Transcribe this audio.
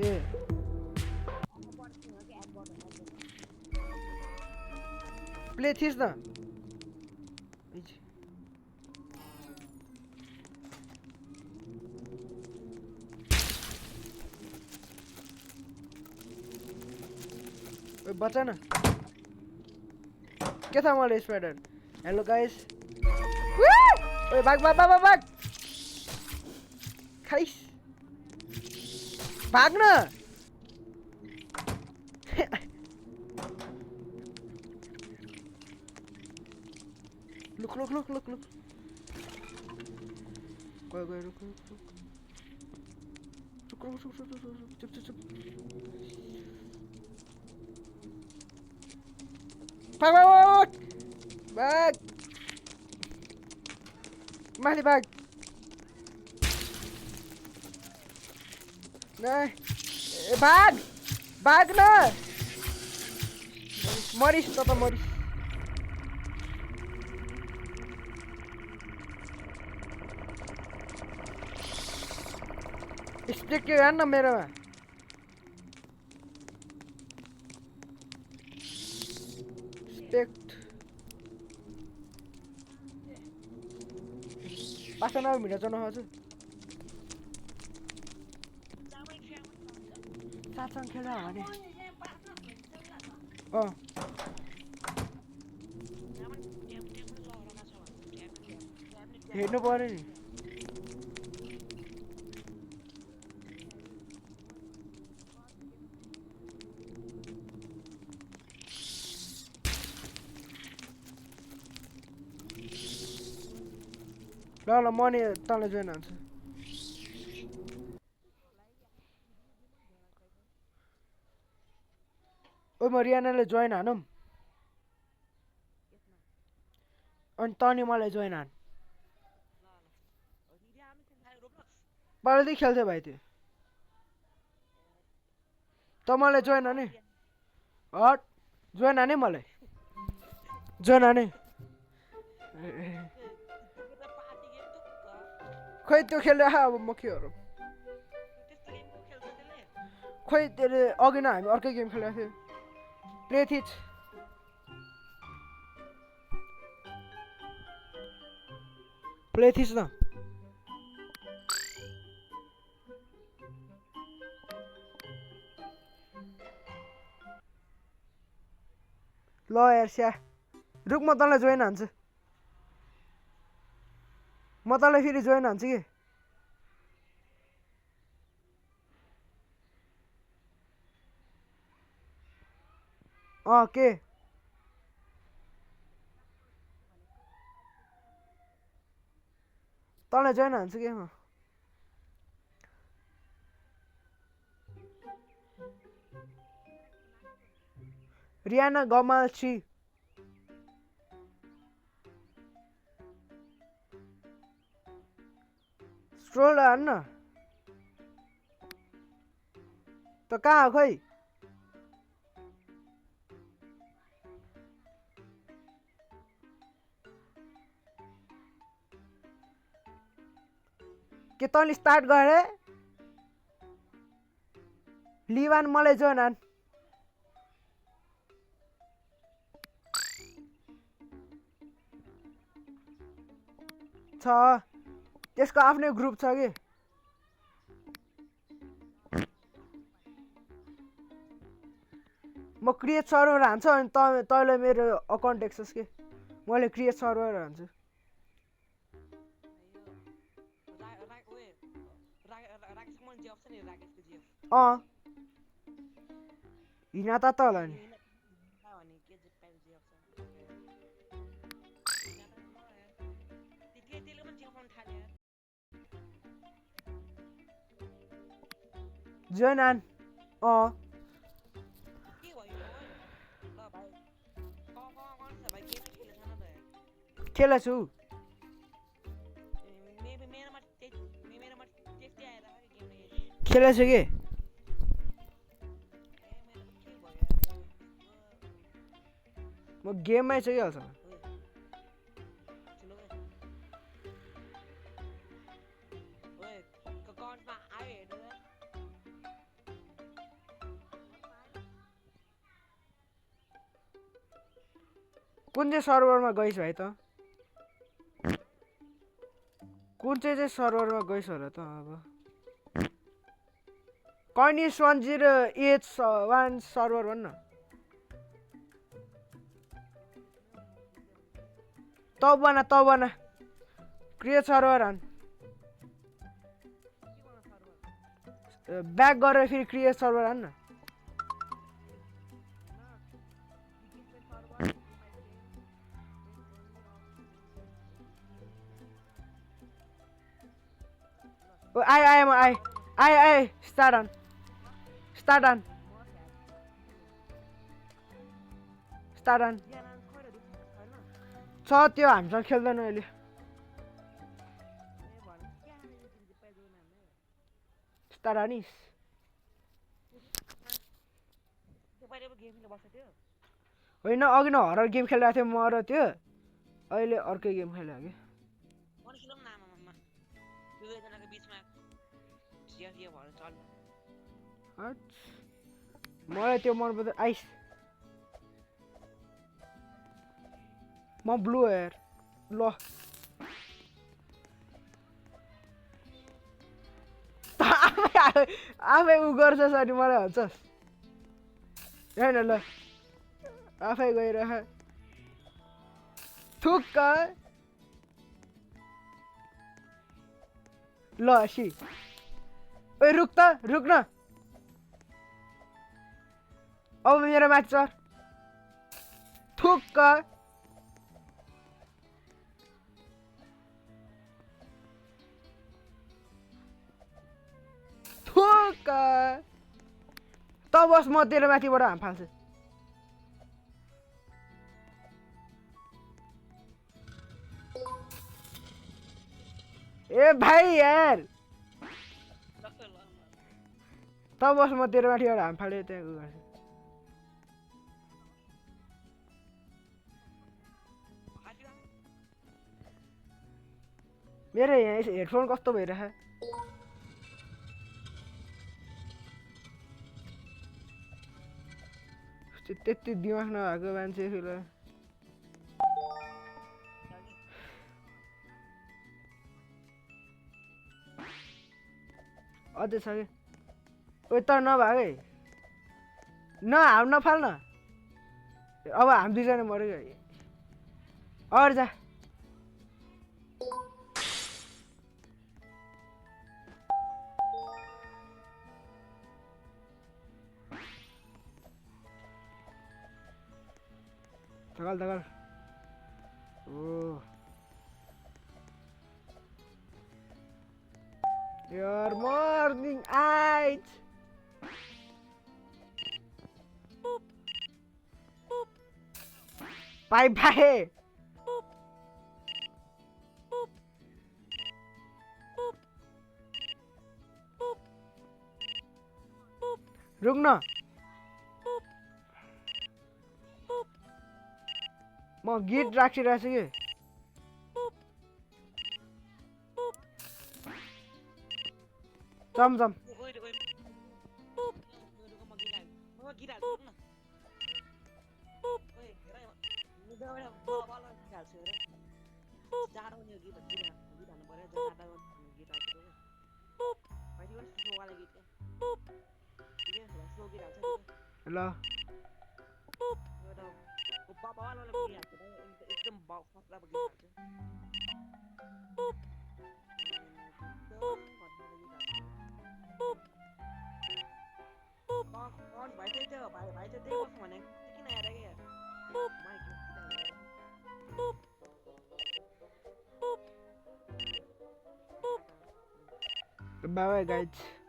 A play थिस् न बचा न के था मलाई स्पाइडर हेलो गाइस ओए भाग भाग भाग भाग खाइस भाग न look look look look look गयो गयो रुक रुक रुक रुक रुक रुक रुक रुक चुप चुप चुप भाग भाग भाग माथि भाग नहीं भाग भाग न मरिस त मरिस स्टिक के हेर्न मेरोमा स्पेक्ट पासना भिडियो चलाउनु हजुर साथसँग खेल्दा भने हेर्नु पर्यो नि ल ल म नि तँलाई जोइन हान्छु ओ म रियानाले जोइन हानौँ अनि तँ मलाई जोइन हान पहिलादेखि खेल्थ्यो भाइ त्यो त मलाई जोइन हाने हट जोइन हाने मलाई जोइन हाने खोइ त्यो खेल्यो अब म के गरौँ खोइ त्यसले अघि नै हामी अर्कै गेम खेलेको थियो प्ले थिच प्ले थिच न ल यार स्या रुक म तँलाई जोइन हान्छु म तँलाई फेरि जोइन हान्छु कि के तँलाई जोइन हान्छु कि म रियाना गमाल 3 स्ट्रोल हान्न त कहाँ खोइ के तँले स्टार्ट गरे लिवान मलाई जोइन हान छ त्यसको आफ्नै ग्रुप छ कि म क्रिएट सर्भर हान्छु अनि तँलाई मेरो अकाउन्ट एक्सेस के मैले क्रिएट सर्भर हान्छु हिँड त होला नि जोइन हान खेलेछु खेलेछु कि म गेममै छु कि हाल्छ कुन चाहिँ सर्भरमा गइस् भाइ त कुन चाहिँ सर्भरमा गइस् होला त अब कर्निस 1081 सर्भर भन्न तब बना क्रिएट सर्भर हान ब्याक गरेर फेरि क्रिएट सर्भर हान न आए स्टार्ट अन छ त्यो हामीसँग खेल्दैन अहिले स्टार्ट हानिस् होइन अघि न हरर गेम खेलिरहेको थियो म र त्यो अहिले अर्कै गेम खेल्यो कि मलाई त्यो मन पर्दैन आइस म ब्लू हेयर ल आफै उ गर्छस् अनि मलाई भन्छस् होइन ल आफै गइरह थुक्क ल सी ओइ रुक न अब मेरो माथि चढ थुक्क त बस म तेरो माथिबाट हाम फाल्छु ए भाइ यार त बस म तेरो माथिबाट हाम फाल्यो त्यहाँ उ गर्छु मेरो यहाँ हेडफोन कस्तो भइरह त्यति दिमाग नभएको मान्छे फेरि अझै छ कि ओ त नभएकै हाम नफाल्न अब हाम दुईजना मऱ्यो अरू जा धकाल ओ your morning eyes bye रुक न म गीत राखिरहेछु कि चमचम ल Bye bye guys.